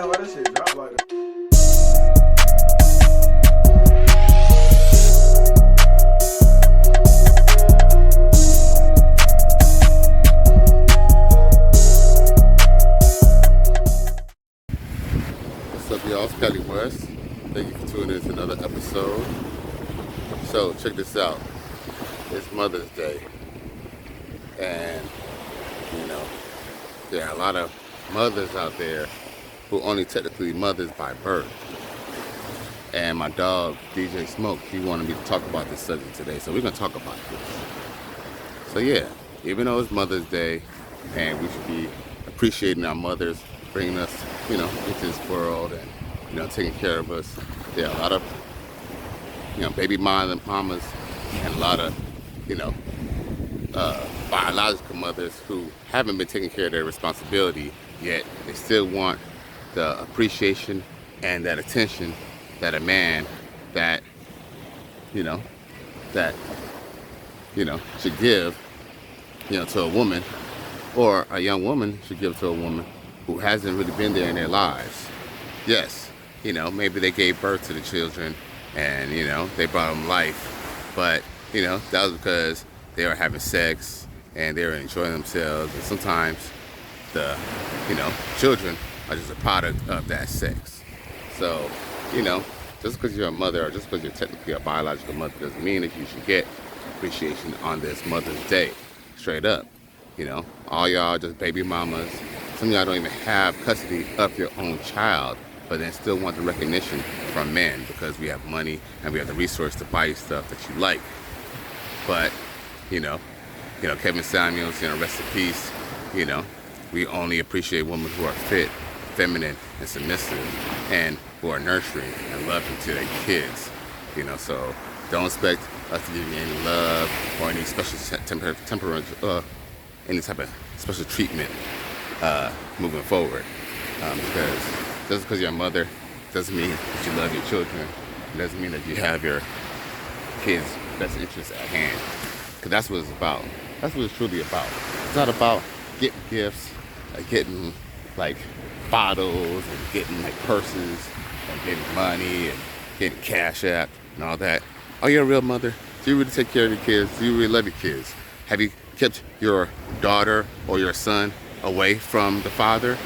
Damn, why this shit drop like that? What's up, y'all? It's Kelly West. Thank you for tuning in to another episode. So, check this out. It's Mother's Day. And, you know, there are a lot of mothers out there who only technically mothers by birth. And my dog, DJ Smoke, he wanted me to talk about this subject today. So, we're going to talk about this. So, yeah, even though it's Mother's Day and we should be appreciating our mothers, bringing us, into this world and, taking care of us. There are a lot of, baby mamas and a lot of, biological mothers who haven't been taking care of their responsibility yet. They still want the appreciation and that attention that a man that, should give, to a woman, or a young woman should give to a woman who hasn't really been there in their lives. Yes, maybe they gave birth to the children and, they brought them life, but, that was because they were having sex and they were enjoying themselves, and sometimes the, children are just a product of that sex. So, just because you're a mother or just because you're technically a biological mother doesn't mean that you should get appreciation on this Mother's Day, straight up. All y'all just baby mamas. Some of y'all don't even have custody of your own child, but then still want the recognition from men because we have money and we have the resource to buy you stuff that you like. But, Kevin Samuels, rest in peace, we only appreciate women who are fit, feminine, and submissive, and who are nurturing and loving to their kids. So don't expect us to give you any love or any special any type of special treatment moving forward. Because just because you're a mother doesn't mean that you love your children. It doesn't mean that you have your kids' best interests at hand. Because that's what it's about. That's what it's truly about. It's not about getting gifts, getting like bottles, and getting like purses, and getting money, and getting cash app, and all that. Are you a real mother? Do you really take care of your kids? Do you really love your kids? Have you kept your daughter or your son away from the father?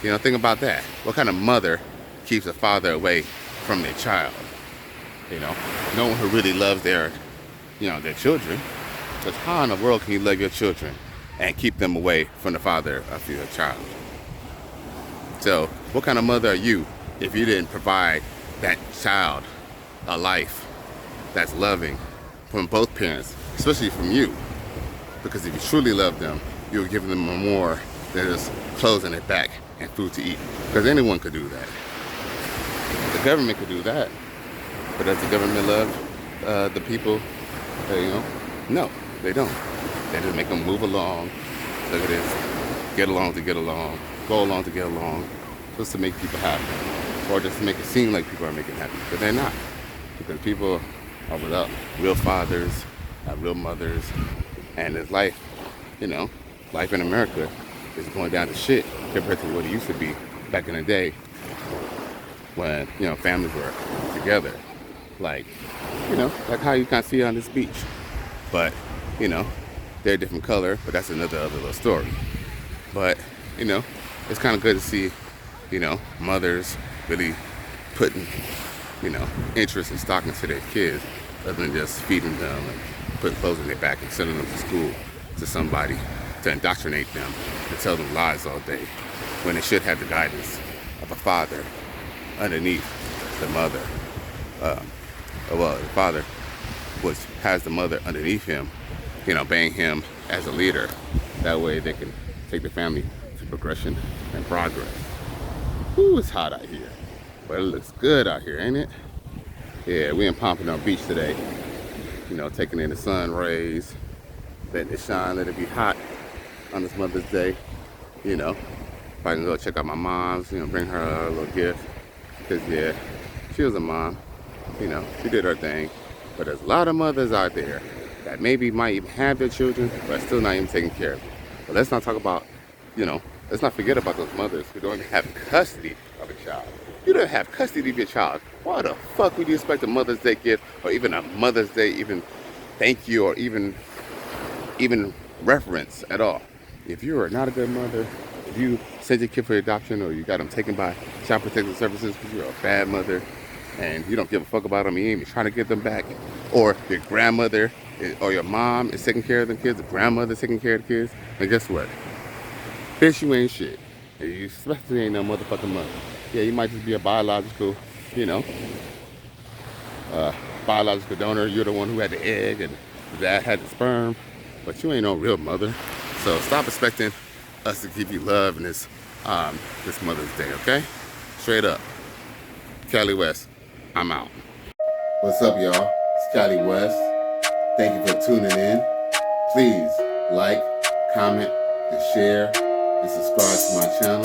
Think about that. What kind of mother keeps a father away from their child? No one who really loves their children. Because how in the world can you love your children and keep them away from the father of your child? So, what kind of mother are you if you didn't provide that child a life that's loving from both parents, especially from you? Because if you truly love them, you'll give them more than just clothes on their back and food to eat. Because anyone could do that. The government could do that. But does the government love the people? No, they don't. They just make them move along. Look at this. Get along to get along. Go along to get along. Just to make people happy. Or just to make it seem like people are making happy. But they're not. Because people are without real fathers, have real mothers. And it's life, life in America is going down to shit compared to what it used to be back in the day when, families were together. Like how you kind of see on this beach. But, they're a different color, but that's another other little story. But, it's kind of good to see, mothers really putting, interest and stock into their kids other than just feeding them and putting clothes on their back and sending them to school to somebody to indoctrinate them and tell them lies all day when they should have the guidance of a father underneath the mother. The father has the mother underneath him, obeying him as a leader. That way they can take the family to progression and progress. Ooh, it's hot out here, but it looks good out here, ain't it? Yeah, we in Pompano Beach today. Taking in the sun rays, letting it shine, let it be hot on this Mother's Day. If I can go check out my mom's, bring her a little gift. Because, yeah, she was a mom. She did her thing. But there's a lot of mothers out there that maybe might even have their children, but still not even taking care of them. But let's not talk about, the let's not forget about those mothers who don't even have custody of a child. You don't have custody of your child. Why the fuck would you expect a Mother's Day gift or even a Mother's Day even thank you or even reference at all? If you are not a good mother, if you send your kid for adoption or you got them taken by child protective services because you're a bad mother and you don't give a fuck about them, you ain't even trying to get them back, or your grandmother or your mom is taking care of the kids, the grandmother's taking care of the kids, and guess what? Bitch, you ain't shit. You especially ain't no motherfucking mother. Yeah, you might just be a biological, you know, biological donor. You're the one who had the egg and the dad had the sperm, but you ain't no real mother. So stop expecting us to give you love in this Mother's Day, okay? Straight up. Cali West, I'm out. What's up, y'all? It's Cali West. Thank you for tuning in. Please like, comment, and share, and subscribe to my channel.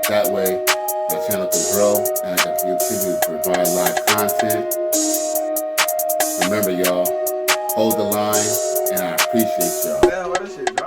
That way, my channel can grow, and I can continue to provide live content. Remember, y'all, hold the line, and I appreciate y'all.